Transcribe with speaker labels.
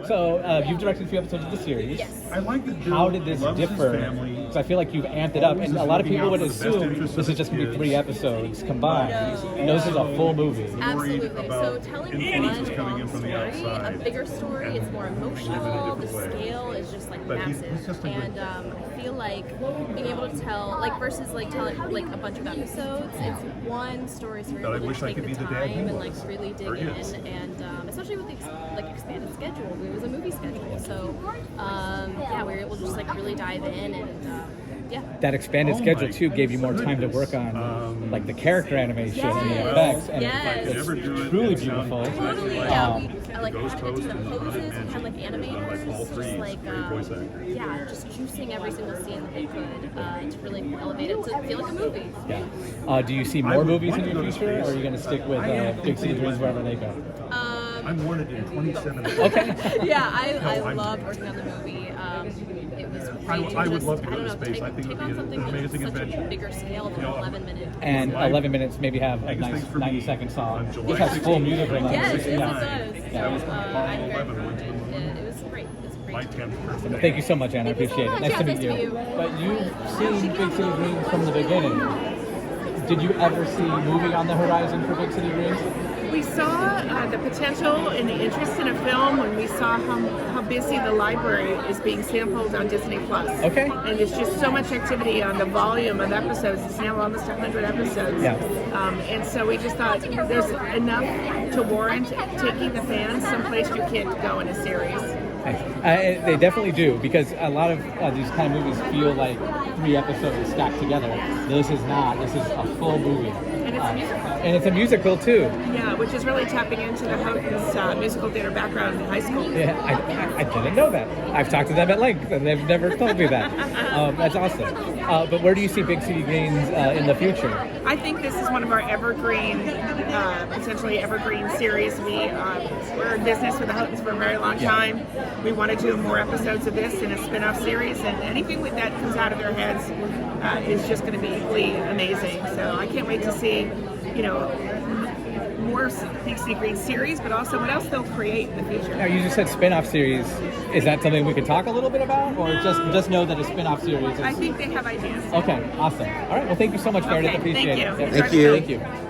Speaker 1: So you've directed a few episodes of the series.
Speaker 2: Yes.
Speaker 3: I like that.
Speaker 1: How did this differ? Because I feel like you've amped it up, and a lot of people would assume this is just going to be 3 episodes combined. No, this is a full movie.
Speaker 2: Absolutely. So telling one
Speaker 3: coming in
Speaker 2: long
Speaker 3: from the
Speaker 2: story,
Speaker 3: outside.
Speaker 2: a bigger story, it's more emotional. The scale is just like
Speaker 3: But he's
Speaker 2: massive,
Speaker 3: just a good-
Speaker 2: and I feel like being able to tell, like versus like telling like a bunch of episodes, it's one story. So
Speaker 3: But
Speaker 2: you're
Speaker 3: I
Speaker 2: able
Speaker 3: wish
Speaker 2: to
Speaker 3: I
Speaker 2: take
Speaker 3: could
Speaker 2: the
Speaker 3: be the dad he
Speaker 2: time and like
Speaker 3: was,
Speaker 2: really dig
Speaker 3: or
Speaker 2: in,
Speaker 3: is.
Speaker 2: and especially with the expanded schedule, it was a movie schedule, so yeah, we were able to just like really dive in and. Yeah.
Speaker 1: That expanded
Speaker 3: Oh
Speaker 1: schedule
Speaker 3: my
Speaker 1: too gave you more time to work on like the character animation and the effects, and it's truly beautiful.
Speaker 2: Totally, yeah. I like
Speaker 3: Ghost
Speaker 2: added to the
Speaker 3: Post and
Speaker 2: poses. We
Speaker 3: Haunted
Speaker 2: had like
Speaker 3: Mansion,
Speaker 2: animators,
Speaker 3: all three
Speaker 2: just like
Speaker 3: great voice actors.
Speaker 2: yeah, just juicing every single scene that they could to really elevate it to feel like a movie.
Speaker 1: Yeah. Do you see more movies in your future, or are you going to stick with Big City Dreams wherever they go?
Speaker 3: I'm wanted in 27.
Speaker 1: Okay.
Speaker 2: Yeah, I loved working on the movie. It was great to
Speaker 3: I would
Speaker 2: just,
Speaker 3: love to
Speaker 2: I
Speaker 3: go
Speaker 2: don't
Speaker 3: to
Speaker 2: know,
Speaker 3: space. I think
Speaker 2: take
Speaker 3: it would be
Speaker 2: on something
Speaker 3: an
Speaker 2: that's
Speaker 3: amazing
Speaker 2: such a
Speaker 3: adventure.
Speaker 2: bigger scale than 11 minutes.
Speaker 1: And 11 minutes, maybe have a
Speaker 3: Biggest
Speaker 1: nice
Speaker 3: thing for me
Speaker 1: 90-second song.
Speaker 3: on July
Speaker 1: It has full music in it.
Speaker 2: Yes,
Speaker 1: Yeah.
Speaker 2: yes, it does.
Speaker 3: That was
Speaker 2: So,
Speaker 3: Apollo
Speaker 2: I'm very
Speaker 3: 11
Speaker 2: proud
Speaker 3: went
Speaker 2: of
Speaker 3: to the
Speaker 2: it.
Speaker 3: moon.
Speaker 2: It was great. It's
Speaker 3: My
Speaker 2: great.
Speaker 3: 10th birthday.
Speaker 1: Thank you so much, Anna. I
Speaker 2: Thank you so
Speaker 1: appreciate it.
Speaker 2: much.
Speaker 1: Nice
Speaker 2: Yeah,
Speaker 1: to meet
Speaker 2: nice to
Speaker 1: you.
Speaker 2: meet you.
Speaker 1: But you've seen Big City Dreams from the beginning. Did you ever see a movie on the horizon for Big City Dreams?
Speaker 4: We saw the potential and the interest in a film when we saw how busy the library is being sampled on Disney Plus.
Speaker 1: Okay.
Speaker 4: And there's just so much activity on the volume of episodes. It's now almost 100 episodes.
Speaker 1: Yeah.
Speaker 4: And so we just thought there's enough to warrant taking the fans someplace you can't go in a series.
Speaker 1: They definitely do, because a lot of these kind of movies feel like 3 episodes stacked together. This is not. This is a full movie.
Speaker 4: And it's a musical.
Speaker 1: And it's a musical too.
Speaker 4: Yeah, which is really tapping into the Houghton's musical theater background in high school.
Speaker 1: Yeah, I didn't know that. I've talked to them at length, and they've never told me that. That's awesome. But where do you see Big City Dreams in the future?
Speaker 4: I think this is one of our evergreen, potentially evergreen series. We're in business with the Houghtons for a very long time. We want to do more episodes of this in a spin-off series, and anything that comes out of their heads is just going to be equally amazing. So I can't wait to see, more Big City Green series, but also what else they'll create in the future.
Speaker 1: Now, you just said spin-off series. Is that something we could talk a little bit about, or just know that a spin-off series is...
Speaker 4: I think they have ideas.
Speaker 1: Okay, awesome. All right, well, thank you so much, Meredith.
Speaker 4: Okay,
Speaker 1: Appreciate
Speaker 4: thank you.
Speaker 1: it.
Speaker 5: Thank you.
Speaker 1: Thank you.